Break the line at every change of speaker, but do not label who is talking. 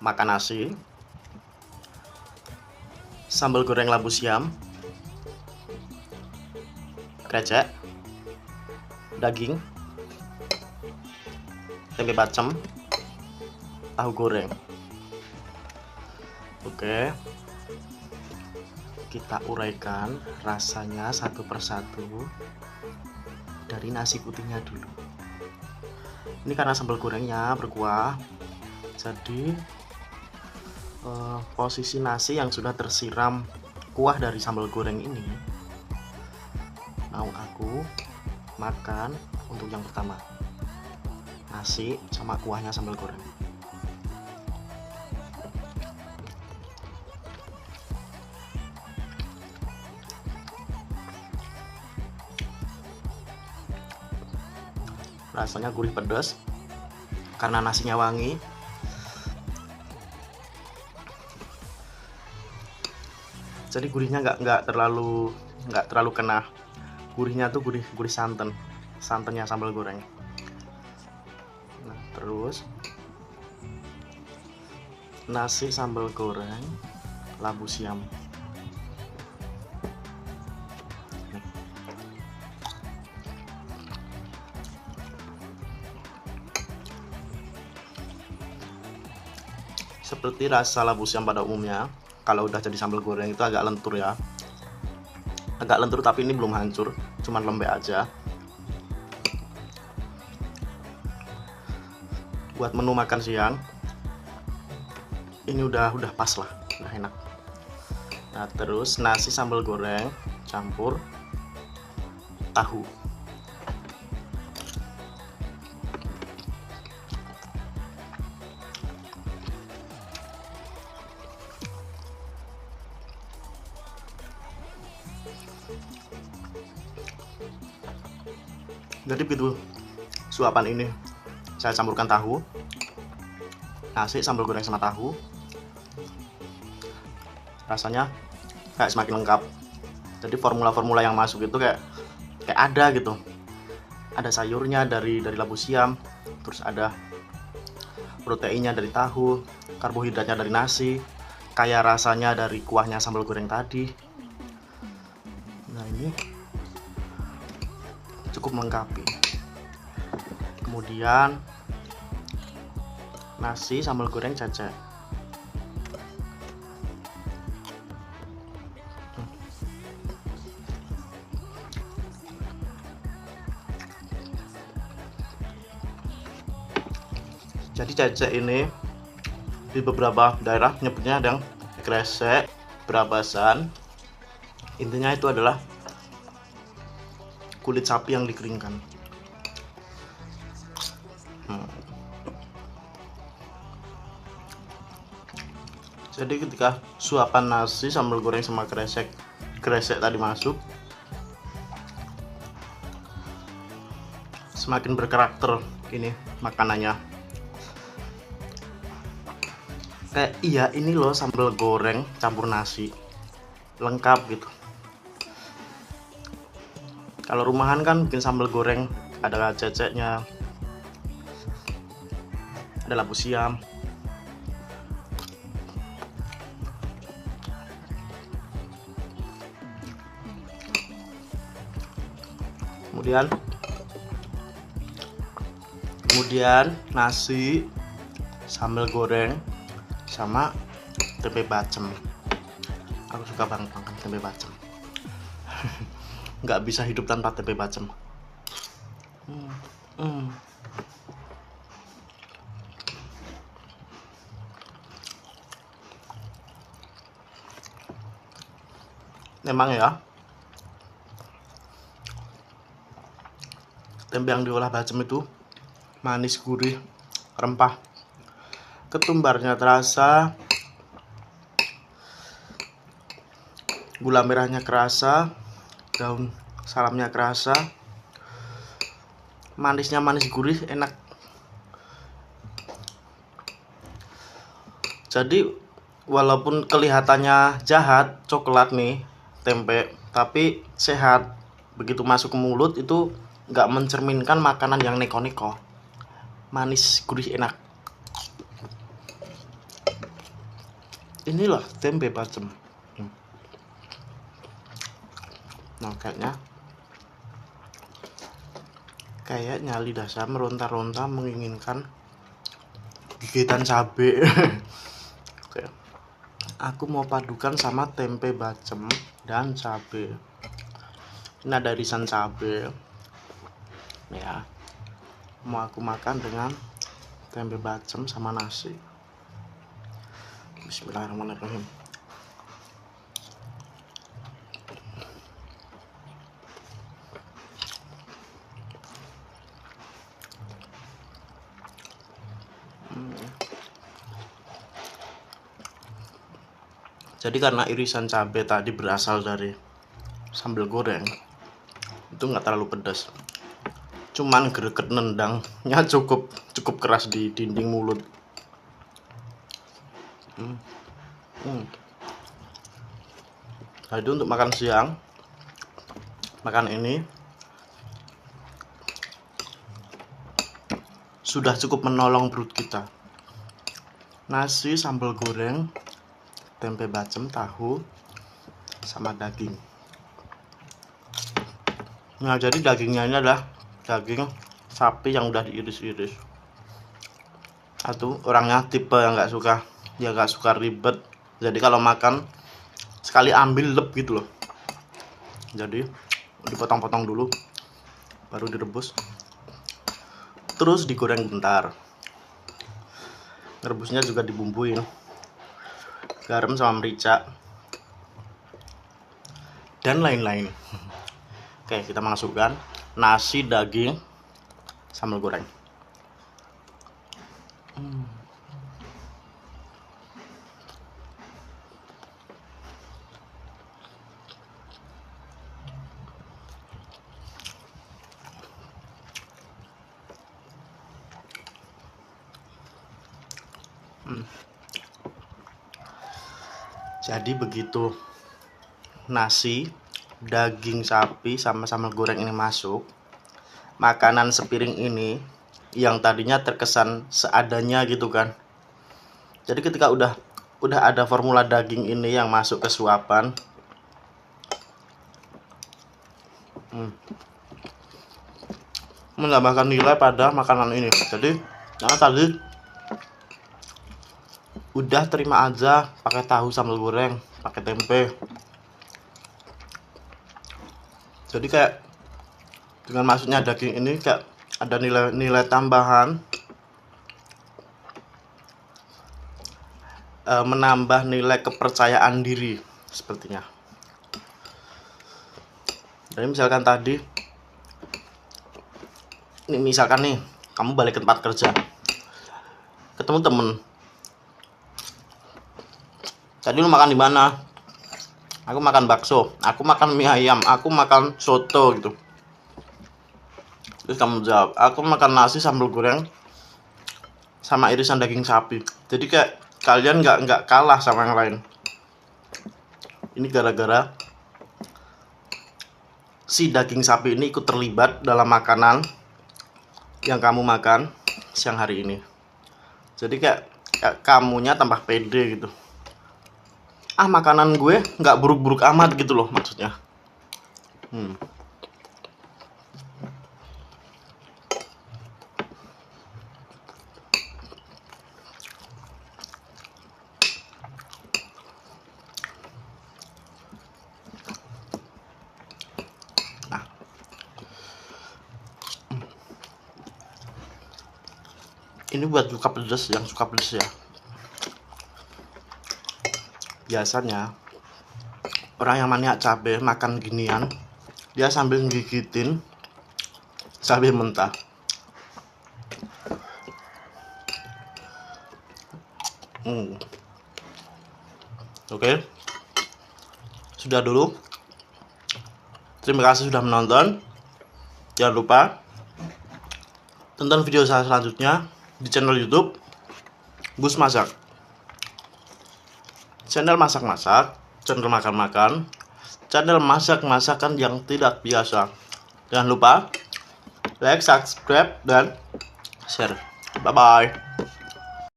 makan nasi, sambal goreng labu siam, krecek, daging, tempe bacem, tahu goreng. Oke, kita uraikan rasanya satu persatu dari nasi putihnya dulu. Ini karena sambal gorengnya berkuah, jadi posisi nasi yang sudah tersiram kuah dari sambal goreng ini mau aku makan untuk yang pertama, nasi sama kuahnya sambal goreng. Rasanya gurih pedas karena nasinya wangi. Jadi gurihnya nggak terlalu kena. Gurihnya tuh gurih santannya sambal goreng. Nah, terus nasi sambal goreng labu siam. Seperti rasa labu siam pada umumnya, kalau udah jadi sambal goreng itu agak lentur ya. Agak lentur, tapi ini belum hancur, cuman lembek aja. Buat menu makan siang ini udah pas lah, udah enak. Nah, terus nasi sambal goreng campur tahu. Jadi begitu suapan ini saya campurkan tahu, nasi sambal goreng sama tahu, rasanya kayak semakin lengkap. Jadi formula-formula yang masuk itu kayak ada gitu. Ada sayurnya dari labu siam, terus ada proteinnya dari tahu, karbohidratnya dari nasi, kaya rasanya dari kuahnya sambal goreng tadi. Nah, ini cukup melengkapi. Kemudian nasi sambal goreng cecek. Jadi cecek ini di beberapa daerah nyebutnya ada yang kresek, berabasan. Intinya itu adalah kulit sapi yang dikeringkan. Jadi ketika suapan nasi sambal goreng sama kresek tadi masuk, semakin berkarakter ini makanannya. Kayak iya, ini loh sambal goreng campur nasi, lengkap gitu. Kalau rumahan kan bikin sambal goreng ada ceceknya, ada labu siam, kemudian nasi sambal goreng sama tempe bacem. Aku suka banget makan tempe bacem. Nggak bisa hidup tanpa tempe bacem. Memang ya, tempe yang diolah bacem itu manis, gurih, rempah. Ketumbarnya terasa, gula merahnya kerasa, daun salamnya kerasa, manisnya manis gurih, enak. Jadi walaupun kelihatannya jahat coklat nih tempe, tapi sehat. Begitu masuk ke mulut itu nggak mencerminkan makanan yang neko-neko, manis gurih enak. Inilah tempe bacem. Nah, kayaknya lidah saya meronta-ronta menginginkan gigitan cabe. Oke. Aku mau padukan sama tempe bacem dan cabe. Ini ada irisan cabe. Ya. Mau aku makan dengan tempe bacem sama nasi. Bismillahirrahmanirrahim. Jadi karena irisan cabai tadi berasal dari sambal goreng, itu nggak terlalu pedas. Cuman greget nendangnya cukup keras di dinding mulut. Jadi untuk makan siang, makan ini sudah cukup menolong perut kita. Nasi, sambal goreng, tempe bacem, tahu, sama daging. Nah, jadi dagingnya ini adalah daging sapi yang udah diiris-iris. Atau orangnya tipe yang nggak suka ribet. Jadi kalau makan sekali ambil lep gitu loh. Jadi dipotong-potong dulu, baru direbus, terus digoreng bentar. Rebusnya juga dibumbuin garam sama merica dan lain-lain. Oke, kita masukkan nasi, daging, sambal goreng. Jadi begitu nasi, daging sapi sama sambal goreng ini masuk, makanan sepiring ini yang tadinya terkesan seadanya gitu kan. Jadi ketika udah ada formula daging ini yang masuk ke suapan, menambahkan nilai pada makanan ini. Jadi karena tadi udah terima aja pakai tahu sambal goreng, pakai tempe. Jadi kayak dengan masuknya daging ini kayak ada nilai tambahan, menambah nilai kepercayaan diri sepertinya. Jadi misalkan tadi, ini misalkan nih kamu balik ke tempat kerja, ketemu temen, tadi lu makan di mana? Aku makan bakso, aku makan mie ayam, aku makan soto gitu. Terus kamu jawab, aku makan nasi sambal goreng sama irisan daging sapi. Jadi kayak kalian nggak kalah sama yang lain. Ini gara-gara si daging sapi ini ikut terlibat dalam makanan yang kamu makan siang hari ini. Jadi kayak kamunya tambah pede gitu. Makanan gue nggak buruk-buruk amat gitu loh maksudnya. Ini buat yang suka pedas ya. Biasanya orang yang maniak cabai makan ginian, dia sambil gigitin cabai mentah. Oke. Sudah dulu. Terima kasih sudah menonton. Jangan lupa tonton video saya selanjutnya di channel YouTube Gus Masak. Channel masak-masak, channel makan-makan, channel masak-masakan yang tidak biasa. Jangan lupa like, subscribe, dan share. Bye-bye.